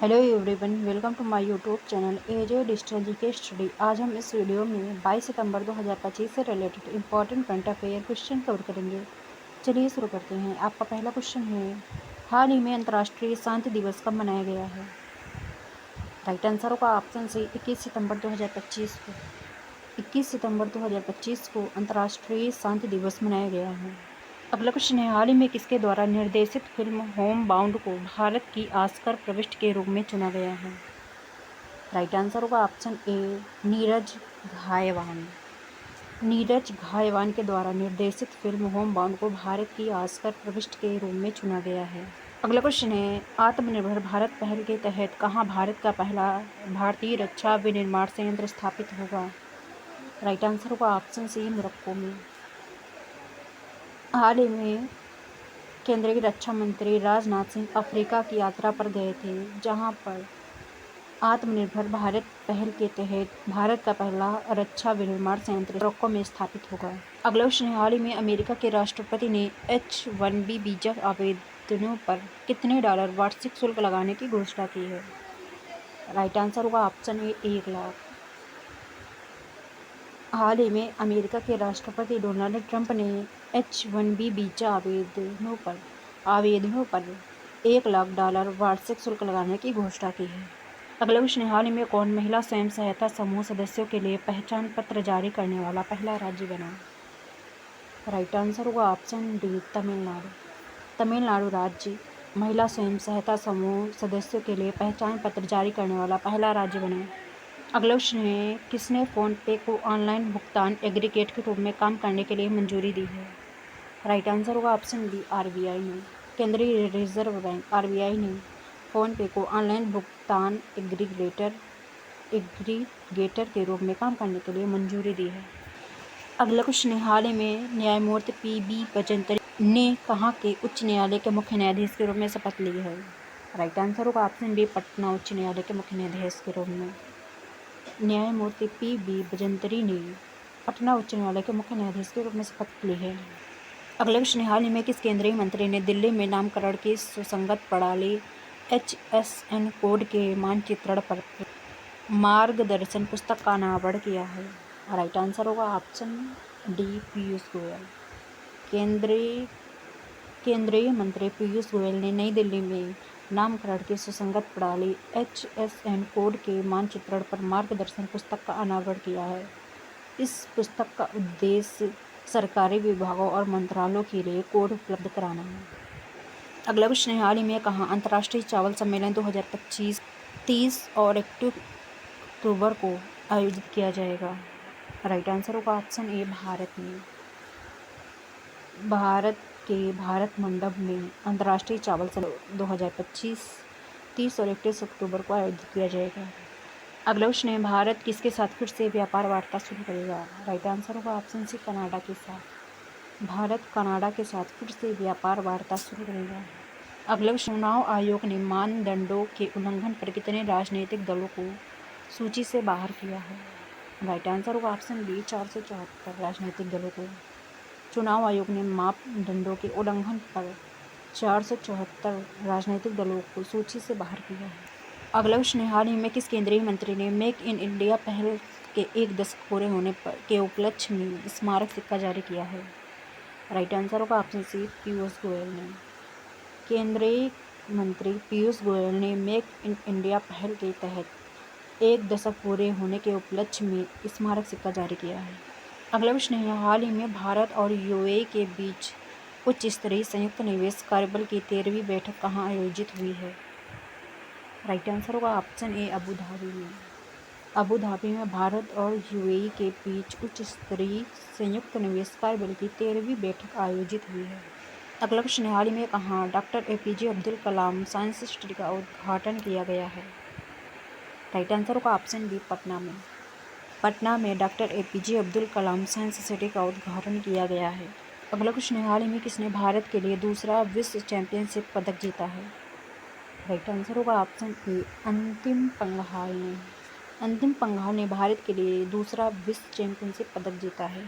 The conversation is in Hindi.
Hello everyone, welcome to my YouTube channel AJ digital GK study. आज हम इस वीडियो में 22 सितंबर 2025 से related important current affair question cover करेंगे। चलिए शुरू करते हैं। आपका पहला क्वेश्चन है, हाल ही में अंतर्राष्ट्रीय शांति दिवस कब मनाया गया है? राइट आंसर होगा ऑप्शन सी 21 सितंबर 2025 को। 21 सितंबर 2025 को अंतर्राष्ट्रीय शांति दिवस मनाया गया है। अगला क्वेश्चन है, हाल ही में किसके द्वारा निर्देशित फिल्म होम बाउंड को भारत की ऑस्कर प्रविष्ट के रूप में चुना गया है? राइट आंसर होगा ऑप्शन ए नीरज घायवान। नीरज घायवान के द्वारा निर्देशित फिल्म होम बाउंड को भारत की ऑस्कर प्रविष्ट के रूप में चुना गया है। अगला क्वेश्चन है, आत्मनिर्भर भारत पहल के तहत कहाँ भारत का पहला भारतीय रक्षा विनिर्माण संयंत्र स्थापित होगा? राइट आंसर होगा ऑप्शन सी मोरक्को में। हाल ही में केंद्रीय रक्षा मंत्री राजनाथ सिंह अफ्रीका की यात्रा पर गए थे, जहां पर आत्मनिर्भर भारत पहल के तहत भारत का पहला रक्षा विनिर्माण संयंत्र मोरक्को में स्थापित होगा। अगला क्वेश्चन है, हाल ही में अमेरिका के राष्ट्रपति ने H-1B वीजा आवेदनों पर कितने डॉलर वार्षिक शुल्क लगाने की घोषणा की है? राइट आंसर होगा ऑप्शन ए 1 लाख। हाल ही में अमेरिका के राष्ट्रपति डोनाल्ड ट्रंप ने H-1B वीजा आवेदनों पर $1 लाख वार्षिक शुल्क लगाने की घोषणा की है। अगला क्वेश्चन है, हाल ही में कौन महिला स्वयं सहायता समूह सदस्यों के लिए पहचान पत्र जारी करने वाला पहला राज्य बना? राइट आंसर होगा ऑप्शन डी तमिलनाडु। तमिलनाडु राज्य महिला स्वयं सहायता समूह सदस्यों के लिए पहचान पत्र जारी करने वाला पहला राज्य बना। अगला क्वेश्चन है, किसने फ़ोन पे को ऑनलाइन भुगतान एग्रीगेट के रूप में काम करने के लिए मंजूरी दी है? राइट आंसर होगा ऑप्शन बी आरबीआई ने। केंद्रीय रिजर्व बैंक आरबीआई ने फ़ोन पे को ऑनलाइन भुगतान एग्रीगेटर के रूप में काम करने के लिए मंजूरी दी है। अगला क्वेश्चन है, हाल ही में न्यायमूर्ति पी.बी. बजंत्री ने कहाँ के उच्च न्यायालय के मुख्य न्यायाधीश के रूप में शपथ ली है? राइट आंसर होगा ऑप्शन बी पटना उच्च न्यायालय के मुख्य न्यायाधीश के रूप में न्यायमूर्ति पी.बी. बजंत्री ने पटना उच्च न्यायालय के मुख्य न्यायाधीश के रूप में शपथ ली है। अगले क्वेश्चन, हाल ही में किस केंद्रीय मंत्री ने दिल्ली में नामकरण की सुसंगत प्रणाली HSN कोड के मानचित्रण पर मार्गदर्शन पुस्तक का अनावरण किया है? राइट आंसर होगा ऑप्शन डी पीयूष गोयल। केंद्रीय मंत्री पीयूष गोयल ने नई दिल्ली में नामकरण की सुसंगत प्रणाली HSN कोड के मानचित्रण पर मार्गदर्शन पुस्तक का अनावरण किया है। इस पुस्तक का उद्देश्य सरकारी विभागों और मंत्रालयों के लिए कोड उपलब्ध कराना है। अगला क्वेश्चन है, हाल ही में कहाँ अंतर्राष्ट्रीय चावल सम्मेलन 2025 30 और 31 अक्टूबर को आयोजित किया जाएगा? राइट आंसर होगा ऑप्शन ए भारत में। भारत के भारत मंडप में अंतर्राष्ट्रीय चावल सम्मेलन 2025 30 और 31 अक्टूबर को आयोजित किया जाएगा। अगला क्वेश्चन है, भारत किसके साथ फिर से व्यापार वार्ता शुरू करेगा? राइट आंसर होगा ऑप्शन सी कनाडा के साथ। भारत कनाडा के साथ फिर से व्यापार वार्ता शुरू करेगा। अगला चुनाव आयोग ने मानदंडों के उल्लंघन पर कितने राजनीतिक दलों को सूची से बाहर किया है? राइट आंसर होगा ऑप्शन बी 474 राजनीतिक दलों को। चुनाव आयोग ने मापदंडों के उल्लंघन पर 474 राजनीतिक दलों को सूची से बाहर किया है। अगला क्वेश्चन है, हाल ही में किस केंद्रीय मंत्री ने मेक इन इंडिया पहल के 1 दशक पूरे होने पर के उपलक्ष्य में स्मारक सिक्का जारी किया है? राइट आंसर होगा ऑप्शन सी पीयूष गोयल ने। केंद्रीय मंत्री पीयूष गोयल ने मेक इन इंडिया पहल के तहत 1 दशक पूरे होने के उपलक्ष्य में स्मारक सिक्का जारी किया है। अगला क्वेश्चन है, हाल ही में भारत और यूएई के बीच उच्च स्तरीय संयुक्त निवेश कार्यबल की 13वीं बैठक कहाँ आयोजित हुई है? राइट आंसर होगा ऑप्शन ए अबू धाबी में। अबू धाबी में भारत और यूएई के बीच उच्च स्तरीय संयुक्त निवेश कार्यबल की 13वीं बैठक आयोजित हुई है। अगला क्वेश्चन है, हाल ही में कहाँ doctor APJ Abdul Kalam science city का उद्घाटन किया गया है? राइट आंसर होगा ऑप्शन बी पटना में। पटना में doctor APJ Abdul Kalam science city का उद्घाटन किया गया है। अगला क्वेश्चन है, हाल ही में किसने भारत के लिए दूसरा विश्व चैंपियनशिप पदक जीता है? राइट आंसर होगा ऑप्शन ए अंतिम पंघाल ने। अंतिम पंघाल ने भारत के लिए दूसरा विश्व चैंपियनशिप पदक जीता है।